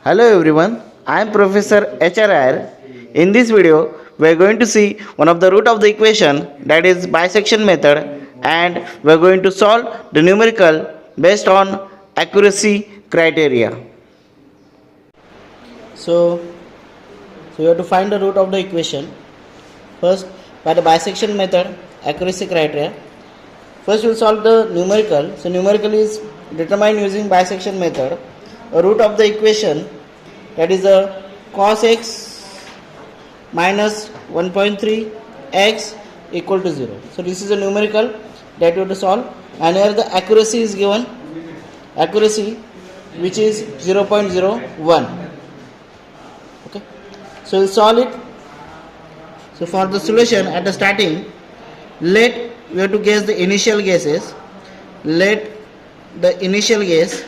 Hello everyone, I am Professor HRR. In this video, we are going to see one of the root of the equation, that is bisection method, and we are going to solve the numerical based on accuracy criteria. So you have to find the root of the equation. First, by the bisection method, accuracy criteria. First, we will solve the numerical. So numerical is determined using bisection method. A root of the equation, that is a cos x minus 1.3 x equal to 0. So this is a numerical that you have to solve, and here the accuracy is given, accuracy which is 0.01. Okay, so we'll solve it. So for the solution, at the starting, we have to guess the initial guesses. Let the initial guess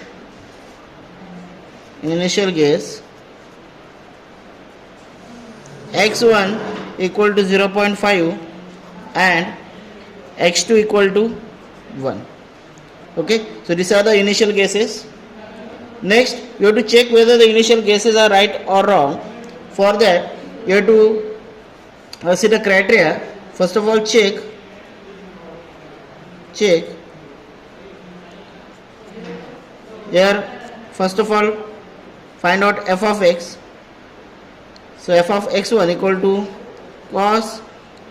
x1 equal to 0.5 and x2 equal to 1. Okay, so these are the initial guesses. Next, you have to check whether the initial guesses are right or wrong. For that, you have to see the criteria. First of all, check here. First of all, find out f of x. So f of x1 equal to cos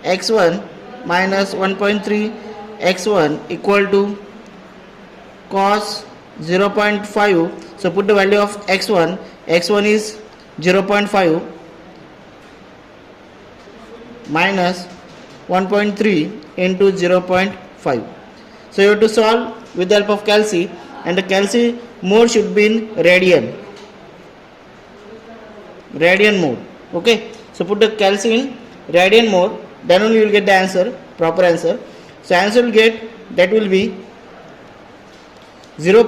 x1 minus 1.3 x1 equal to cos 0.5. So put the value of x1 is 0.5 minus 1.3 into 0.5. So you have to solve with the help of calci, and the calci mode should be in radian mode. Okay, so put the calci in radian mode, then only you will get the answer, proper answer. So answer will get, that will be 0.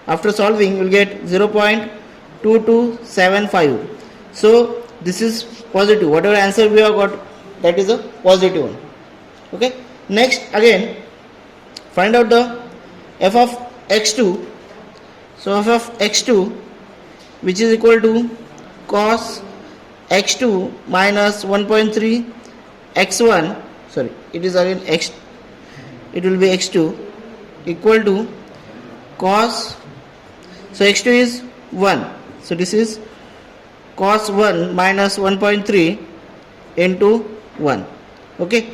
After solving, you will get 0.2275. So this is positive. Whatever answer we have got, that is a positive one. Okay, next again find out the f of x2. So f of x2, which is equal to cos x2 minus 1.3 x1, sorry, it is again x, it will be x2 equal to cos, so x2 is 1, so this is cos 1 minus 1.3 into 1. Okay,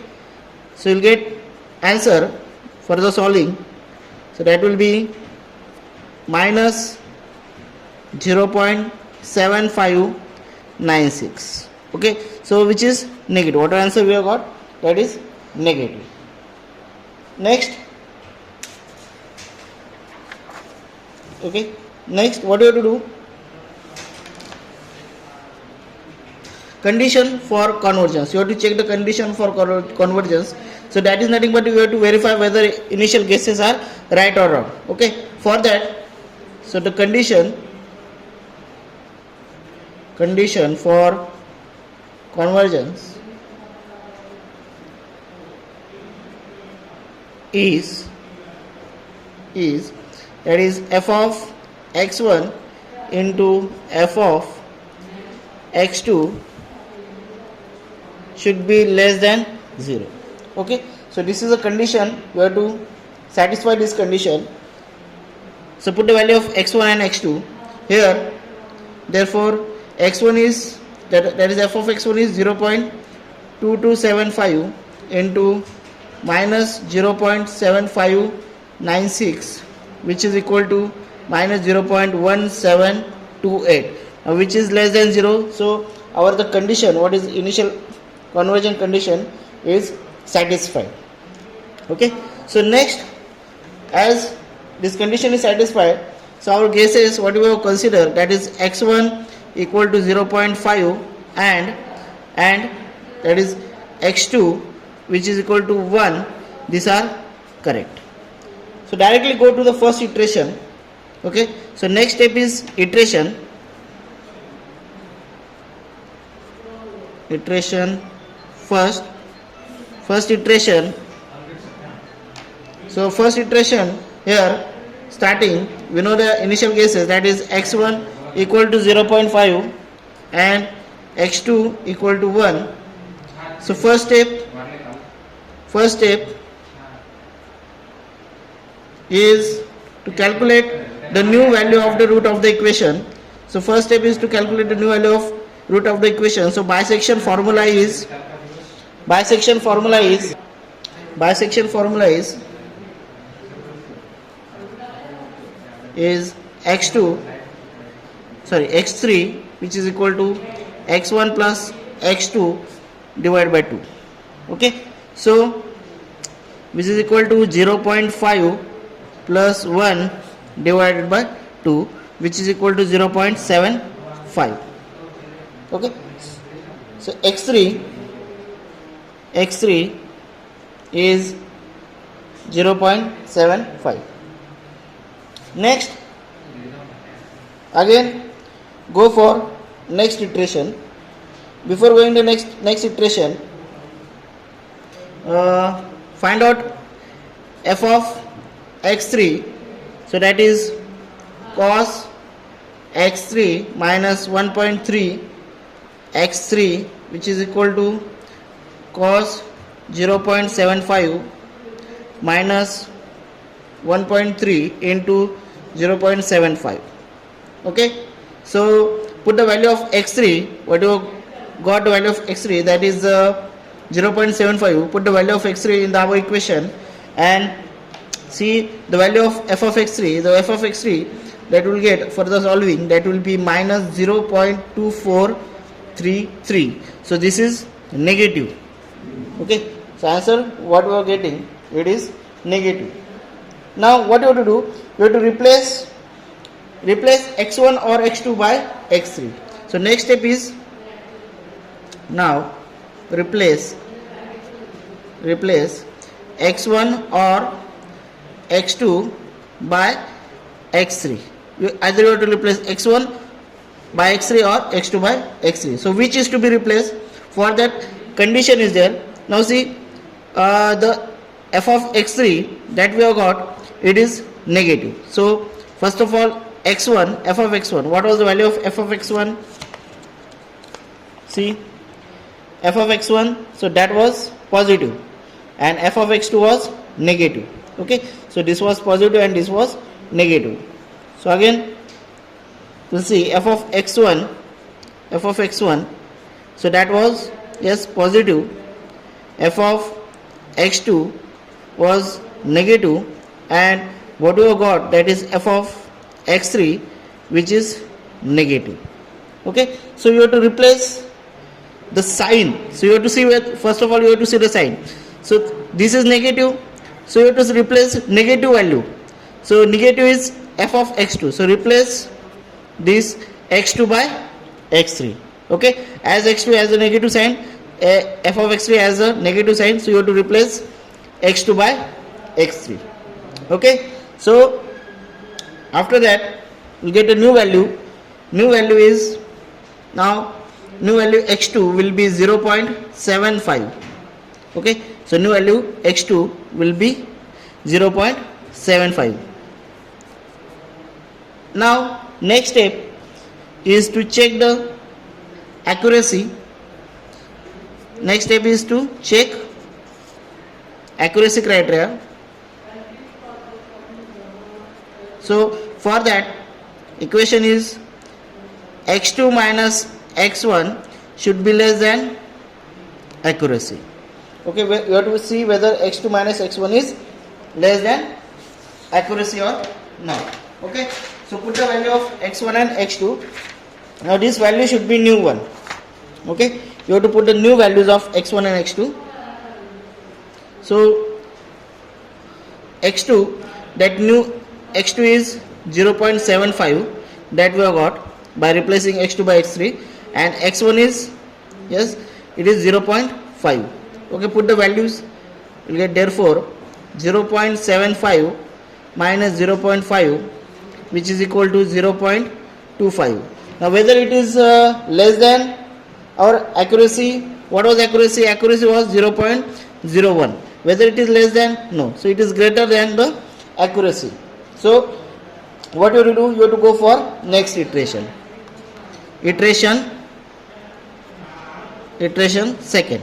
so you'll get answer for the solving. So that will be minus 0.7596. Okay, so which is negative. What answer we have got? That is negative. Next, okay, next what you have to do? Condition for convergence. You have to check the condition for convergence. So that is nothing but you have to verify whether initial guesses are right or wrong. Okay, for that, so the condition for convergence is that is f of x1 into f of x2 should be less than 0. Okay, so this is a condition. You have to satisfy this condition. So put the value of x1 and x2 here. Therefore x1 is, that is f of x1 is 0.2275 into minus 0.7596, which is equal to minus 0.1728, which is less than 0. So our the condition, what is initial convergence condition, is satisfied. Okay, so next, as this condition is satisfied, so our guesses what we have considered, that is x1 equal to 0.5 and that is x2 which is equal to 1, these are correct. So directly go to the first iteration. Okay, so next step is iteration. First iteration. So first iteration here, starting, we know the initial guesses, that is x1 equal to 0.5 and x2 equal to 1. So first step is to calculate the new value of the root of the equation. So first step is to calculate the new value of root of the equation. So bisection formula is x3, which is equal to x1 plus x2 divided by 2. Okay, so which is equal to 0.5 plus 1 divided by 2, which is equal to 0.75. Okay, so x3 is 0.75. Next, again go for next iteration. Before going to next iteration, find out f of x3. So that is cos x3 minus 1.3 x3, which is equal to cos 0.75 minus 1.3 into 0.75. Okay, so put the value of x3, what you got the value of x3, that is 0.75. Put the value of x3 in our equation and see the value of f of x3. The f of x3 that will get for the solving, that will be minus 0.2433. So this is negative. Okay, so answer what we are getting, it is negative. Now what you have to do, you have to replace x1 or x2 by x3. So next step is, now replace x1 or x2 by x3. Either you have to replace x1 by x3 or x2 by x3. So which is to be replaced? For that condition is there. Now see, the f of x3 that we have got, it is negative. So first of all, x1, f of x1, what was the value of f of x1? See, f of x1, so that was positive and f of x2 was negative. Okay, so this was positive and this was negative. So again we'll see f of x1, so that was, yes, positive. F of x2 was negative, and what we have got, that is f of x3, which is negative. Okay, so you have to replace the sign. So you have to see first of all you have to see the sign. So this is negative, so you have to replace negative value. So negative is f of x2, so replace this x2 by x3. Okay, as x2 has a negative sign, f of x3 has a negative sign, so you have to replace x2 by x3. Okay, so after that we get a new value. New value is, now new value x2 will be 0.75. Okay, so new value x2 will be 0.75. Now next step is to check the accuracy. Next step is to check accuracy criteria. So for that, equation is x2 minus x1 should be less than accuracy. Okay, you have to see whether x2 minus x1 is less than accuracy or not. Okay, so put the value of x1 and x2. Now this value should be new one. Okay, you have to put the new values of x1 and x2. So x2, that new x2 is 0.75 that we have got by replacing x2 by x3, and x1 is, yes, it is 0.5. Okay, put the values, you will get therefore 0.75 minus 0.5, which is equal to 0.25. Now whether it is less than our accuracy, what was accuracy? Accuracy was 0.01. Whether it is less than, no, so it is greater than the accuracy. So what you have to do, you have to go for next iteration. iteration second.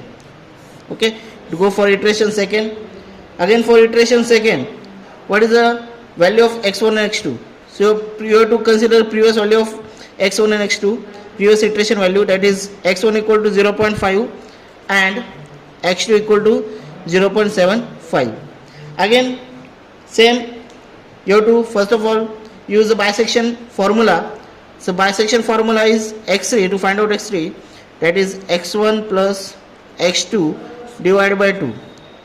Okay, to go for iteration second. Again for iteration second, what is the value of x1 and x2? So you have to consider previous value of x1 and x2, previous iteration value, that is x1 equal to 0.5 and x2 equal to 0.75. Again same, you have to first of all use the bisection formula. So bisection formula is x3, to find out x3, that is x1 plus x2 divided by 2,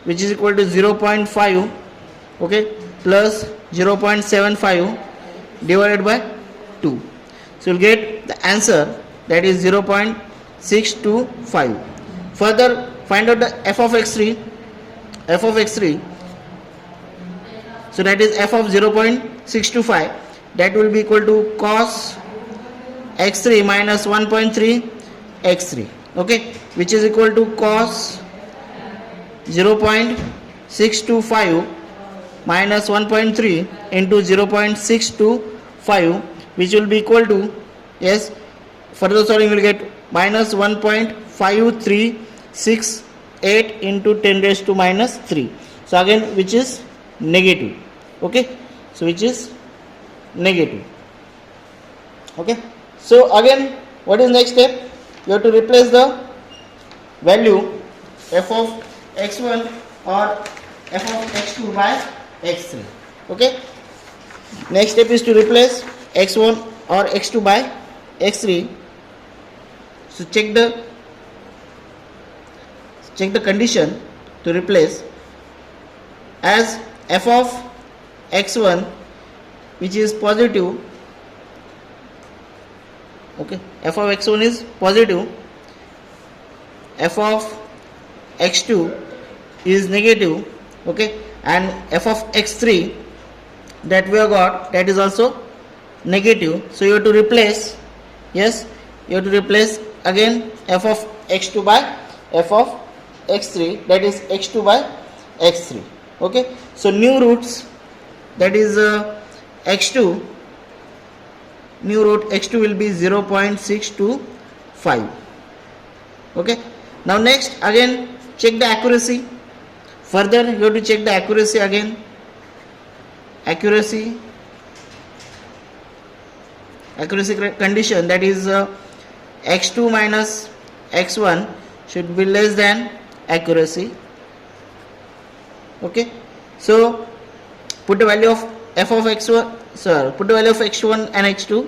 which is equal to 0.5, okay, plus 0.75 divided by 2. So you'll get the answer, that is 0.625. Further find out the f of x3. So that is f of 0.625, that will be equal to cos x3 minus 1.3 x3, okay, which is equal to cos 0.625 minus 1.3 into 0.625, which will be equal to, yes, further solving will get minus 1.5368 into 10 raised to minus 3. So again, which is negative, okay, so which is negative, okay. So again, what is next step? You have to replace the value f of x1 or f of x2 by x3, okay. Next step is to replace x1 or x2 by x3. So check the condition to replace, as f of x1, which is positive, okay, f of x1 is positive, f of x2 is negative, okay, and f of x3 that we have got, that is also negative. So you have to replace, yes, you have to replace again f of x2 by f of x3, that is x2 by x3, okay. So new roots, that is x2, new root x2 will be 0.625, okay. Now next, again check the accuracy. Further you have to check the accuracy again. Accuracy condition, that is x2 minus x1 should be less than accuracy, okay. So put the value of f of x1, put the value of x1 and x2,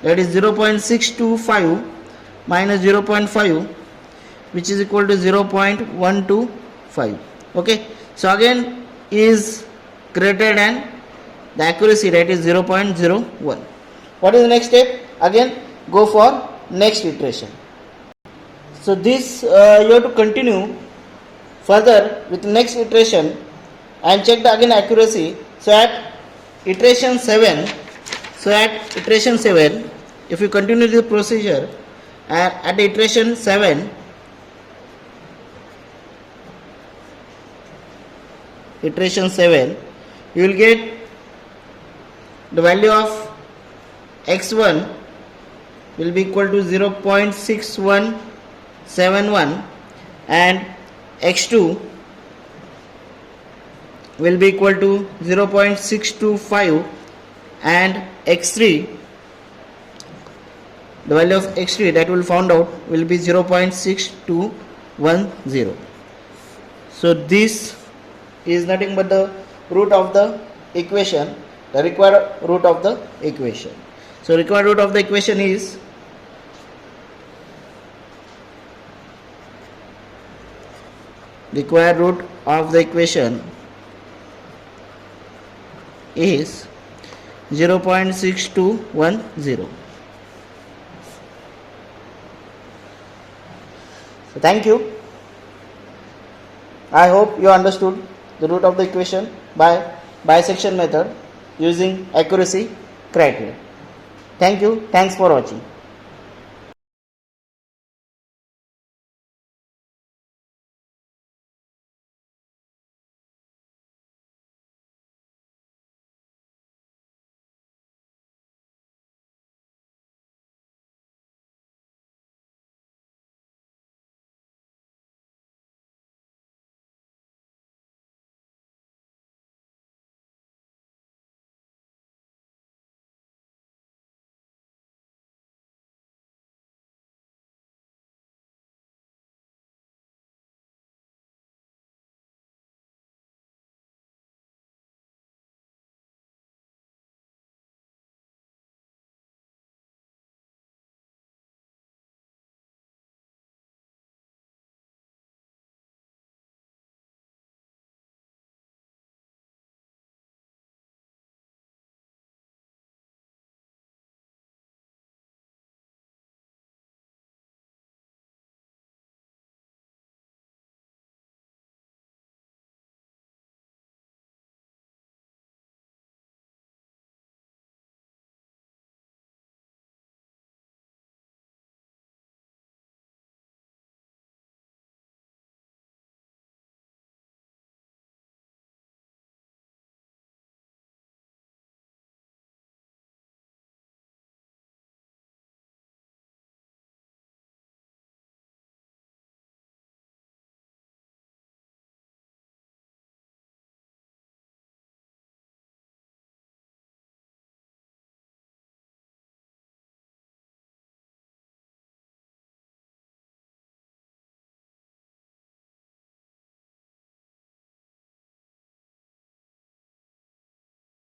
that is 0.625 minus 0.5, which is equal to 0.125, okay. So again is greater than the accuracy, that is 0.01. What is the next step? Again go for next iteration. So this you have to continue further with next iteration and check the again accuracy. So at iteration 7, if you continue the procedure, at iteration 7, you will get the value of x1 will be equal to 0.6171 and x2 will be equal to 0.625 and x3, the value of x3 that will found out will be 0.6210. So this is nothing but the root of the equation, the required root of the equation. So required root of the equation is required root of the equation is 0.6210. So thank you. I hope you understood the root of the equation by bisection method using accuracy criteria. Thank you. Thanks for watching.